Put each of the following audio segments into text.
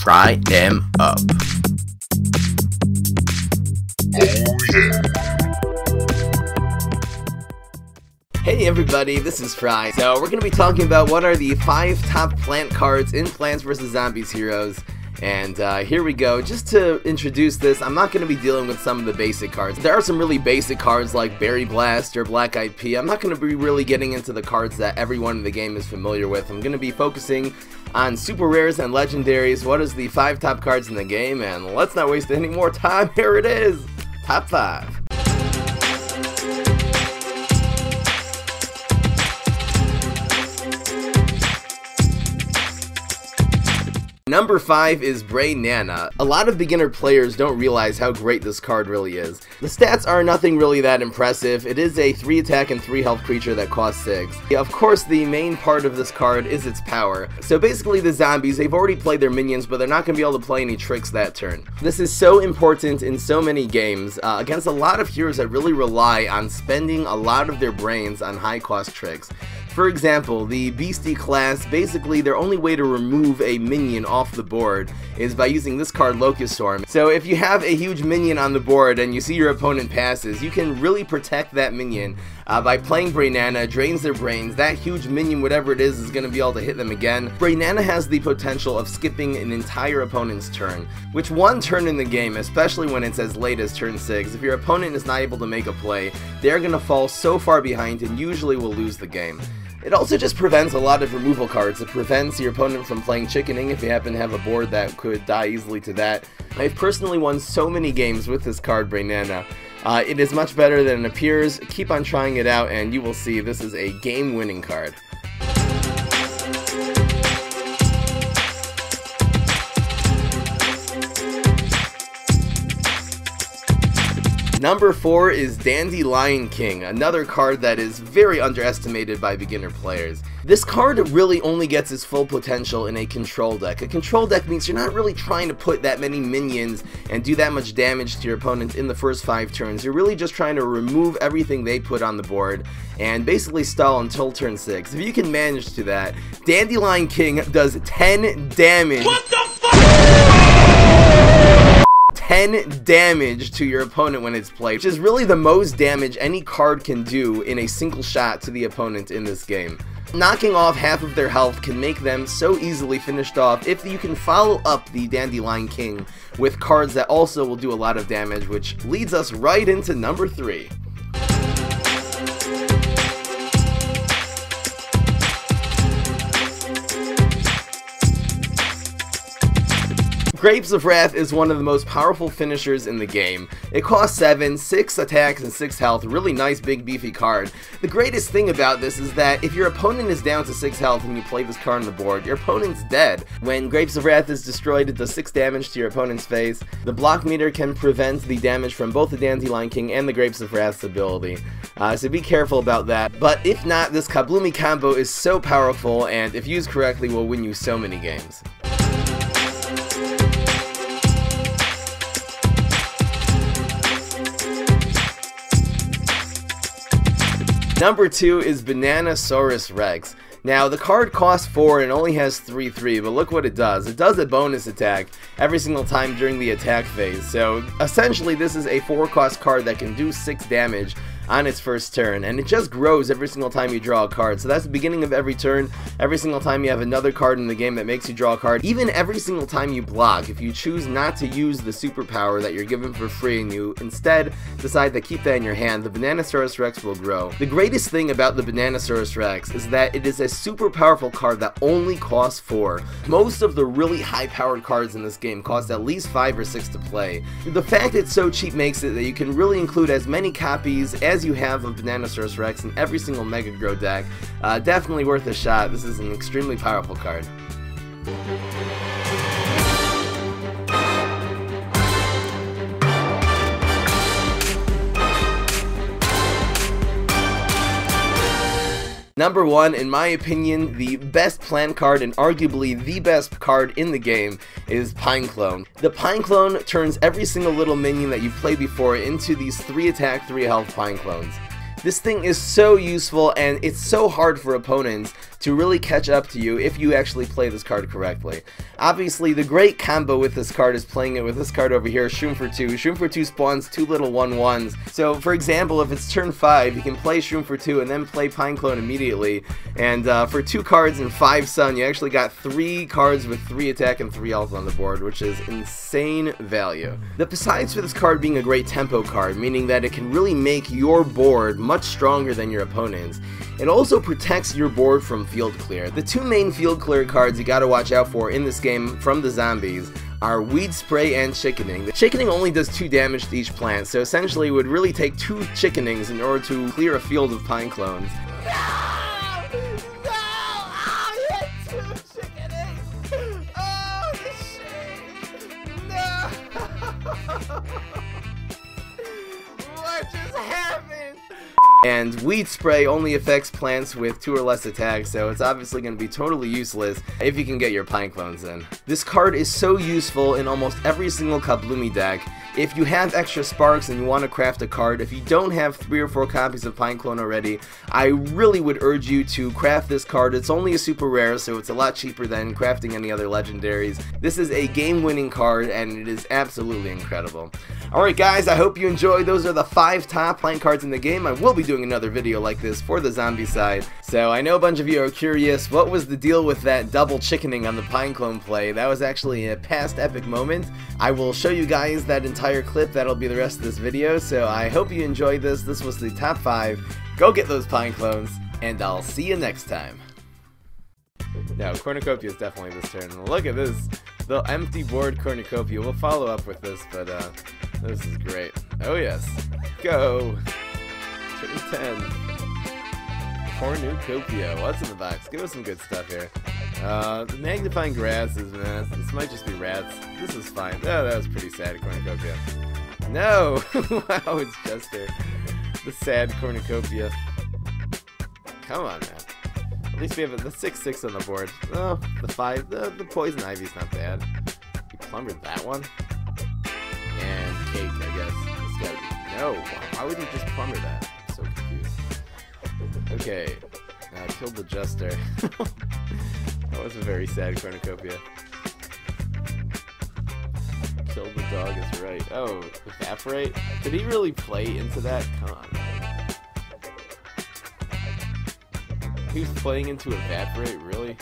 fry them up. Oh yeah. Hey everybody, this is Fry. So we're going to be talking about what are the 5 top plant cards in Plants vs. Zombies Heroes. And here we go. Just to introduce this, I'm not going to be dealing with some of the basic cards. There are some really basic cards like Berry Blast or Black Eyed Pea. I'm not going to be really getting into the cards that everyone in the game is familiar with. I'm going to be focusing on super rares and legendaries. What is the 5 top cards in the game? And let's not waste any more time. Here it is. Top 5. Number 5 is Banana. A lot of beginner players don't realize how great this card really is. The stats are nothing really that impressive. It is a 3 attack and 3 health creature that costs 6. Of course, the main part of this card is its power. So basically the zombies, they've already played their minions, but they're not going to be able to play any tricks that turn. This is so important in so many games against a lot of heroes that really rely on spending a lot of their brains on high cost tricks. For example, the Beastie class, basically their only way to remove a minion off the board is by using this card, Locust Swarm. So if you have a huge minion on the board and you see your opponent passes, you can really protect that minion by playing Banana, drains their brains. That huge minion, whatever it is going to be able to hit them again. Banana has the potential of skipping an entire opponent's turn, which one turn in the game, especially when it's as late as turn 6, if your opponent is not able to make a play, they're going to fall so far behind and usually will lose the game. It also just prevents a lot of removal cards. It prevents your opponent from playing chickening if you happen to have a board that could die easily to that. I've personally won so many games with this card, Banana. It is much better than it appears. Keep on trying it out and you will see this is a game-winning card. Number 4 is Dandelion King, another card that is very underestimated by beginner players. This card really only gets its full potential in a control deck. A control deck means you're not really trying to put that many minions and do that much damage to your opponent in the first 5 turns. You're really just trying to remove everything they put on the board and basically stall until turn 6. If you can manage to that, Dandelion King does 10 damage. What the fuck? 10 damage to your opponent when it's played, which is really the most damage any card can do in a single shot to the opponent in this game. Knocking off half of their health can make them so easily finished off if you can follow up the Dandelion King with cards that also will do a lot of damage, which leads us right into number 3. Grapes of Wrath is one of the most powerful finishers in the game. It costs 7, 6 attacks and 6 health, really nice big beefy card. The greatest thing about this is that if your opponent is down to 6 health and you play this card on the board, your opponent's dead. When Grapes of Wrath is destroyed, it does 6 damage to your opponent's face. The block meter can prevent the damage from both the Dandelion King and the Grapes of Wrath's ability. So be careful about that. But if not, this Kabloomy combo is so powerful and if used correctly will win you so many games. Number 2 is Bananasaurus Rex. Now, the card costs 4 and only has 3/3, but look what it does. It does a bonus attack every single time during the attack phase. So, essentially, this is a 4-cost card that can do 6 damage on its first turn, and it just grows every single time you draw a card. So that's the beginning of every turn. Every single time you have another card in the game that makes you draw a card, even every single time you block, if you choose not to use the superpower that you're given for free and you instead decide to keep that in your hand, the Bananasaurus Rex will grow. The greatest thing about the Bananasaurus Rex is that it is a super powerful card that only costs 4. Most of the really high-powered cards in this game cost at least 5 or 6 to play. The fact it's so cheap makes it that you can really include as many copies as you have of Bananasaurus Rex in every single Mega Grow deck. Definitely worth a shot. This is an extremely powerful card. Number 1, in my opinion, the best plant card and arguably the best card in the game is Pineclone. The Pineclone turns every single little minion that you've played before into these 3 attack, 3 health Pineclones. This thing is so useful and it's so hard for opponents to really catch up to you if you actually play this card correctly. Obviously, the great combo with this card is playing it with this card over here, Shroom for 2. Shroom for 2 spawns 2 little 1/1s. So, for example, if it's turn 5, you can play Shroom for 2 and then play Pineclone immediately. And for 2 cards and 5 Sun, you actually got 3 cards with 3 attack and 3 health on the board, which is insane value. Besides for this card being a great tempo card, meaning that it can really make your board much stronger than your opponent's, it also protects your board from field clear. The 2 main field clear cards you gotta watch out for in this game from the zombies are Weed Spray and Chickening. The Chickening only does 2 damage to each plant, so essentially it would really take 2 Chickenings in order to clear a field of pine clones. What just happened? And Weed Spray only affects plants with 2 or less attacks, so it's obviously going to be totally useless if you can get your pine clones in. This card is so useful in almost every single Kabloomy deck. If you have extra sparks and you want to craft a card, if you don't have 3 or 4 copies of Pineclone already, I really would urge you to craft this card. It's only a super rare, so it's a lot cheaper than crafting any other legendaries. This is a game-winning card, and it is absolutely incredible. Alright guys, I hope you enjoyed. Those are the 5 top plant cards in the game. I will be doing another video like this for the zombie side. So I know a bunch of you are curious, what was the deal with that double chickening on the Pineclone play? That was actually a past epic moment. I will show you guys that entire clip. That'll be the rest of this video. So I hope you enjoyed this. This was the top 5. Go get those Pineclones, and I'll see you next time. Now, Cornucopia is definitely this turn. Look at this. The empty board Cornucopia. We'll follow up with this, but this is great. Oh yes. Go. Turn 10. Cornucopia. What's in the box? Give us some good stuff here. The magnifying grasses, man. This might just be rats. This is fine. Oh, that was pretty sad, Cornucopia. No! Wow, it's Jester. The sad Cornucopia. Come on, man. At least we have the 6/6 on the board. Oh, the 5. The Poison Ivy's not bad. We plumbered that one. And Cake, I guess. It's gotta be. No! Why would you just plumber that? I'm so confused. Okay. I killed the Jester. That was a very sad Cornucopia. Killed the dog is right. Oh, Evaporate? Did he really play into that? Come on, man. He was playing into Evaporate, really?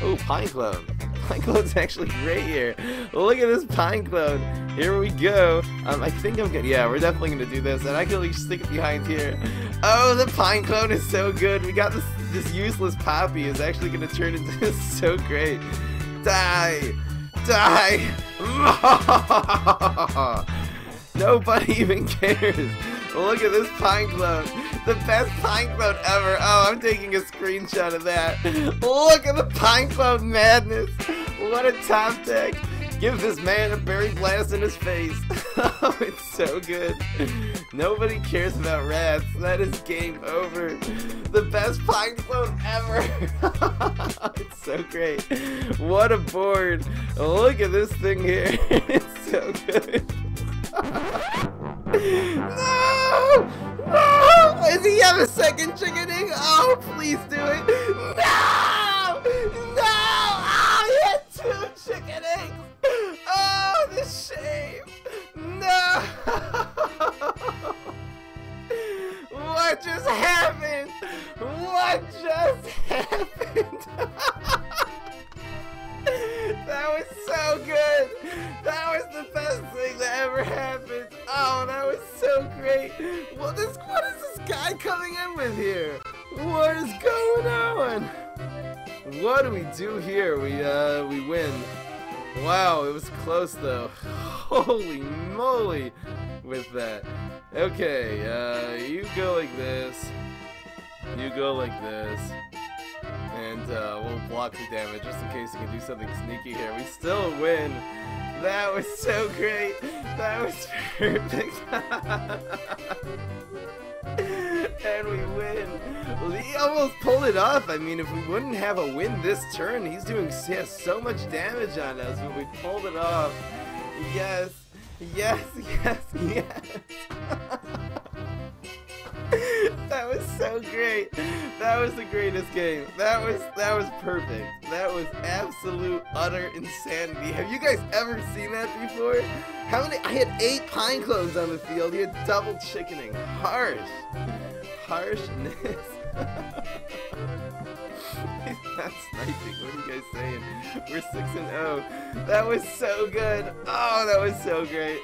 Oh, Pineclone. Pineclone's actually great here. Look at this Pineclone. Here we go. I think I'm gonna, yeah, we're definitely gonna do this, and I can at least stick it behind here. Oh, the Pineclone is so good. We got this useless Poppy is actually gonna turn into this so great. Die! Die! Nobody even cares. Look at this Pineclone. The best Pineclone ever. Oh, I'm taking a screenshot of that. Look at the Pineclone madness. What a top deck. Give this man a berry blast in his face. Oh, it's so good. Nobody cares about rats. That is game over. The best Pineclone ever. It's so great. What a board. Look at this thing here. It's so good. No! No! Does he have a second chickening? Oh, please do it. No! No! Oh, he had 2 chickenings. Oh, the shame. No! What just happened? What just happened? That was so good. That was the best thing that ever happened. Oh, that was so great. What is this guy coming in with here? What is going on? What do we do here? We win. Wow, it was close though. Holy moly with that. Okay, you go like this. You go like this. And we'll block the damage just in case you can do something sneaky here. We still win. That was so great. That was perfect. And we win. He almost pulled it off. I mean, if we wouldn't have a win this turn, he has so much damage on us, but we pulled it off. Yes. Yes, yes, yes. That was so great. That was the greatest game. That was perfect. That was absolute utter insanity. Have you guys ever seen that before? How many? I had 8 pine cones on the field. You had double chickening. Harsh. Harshness. He's not sniping. What are you guys saying? We're 6-0. That was so good. Oh, that was so great.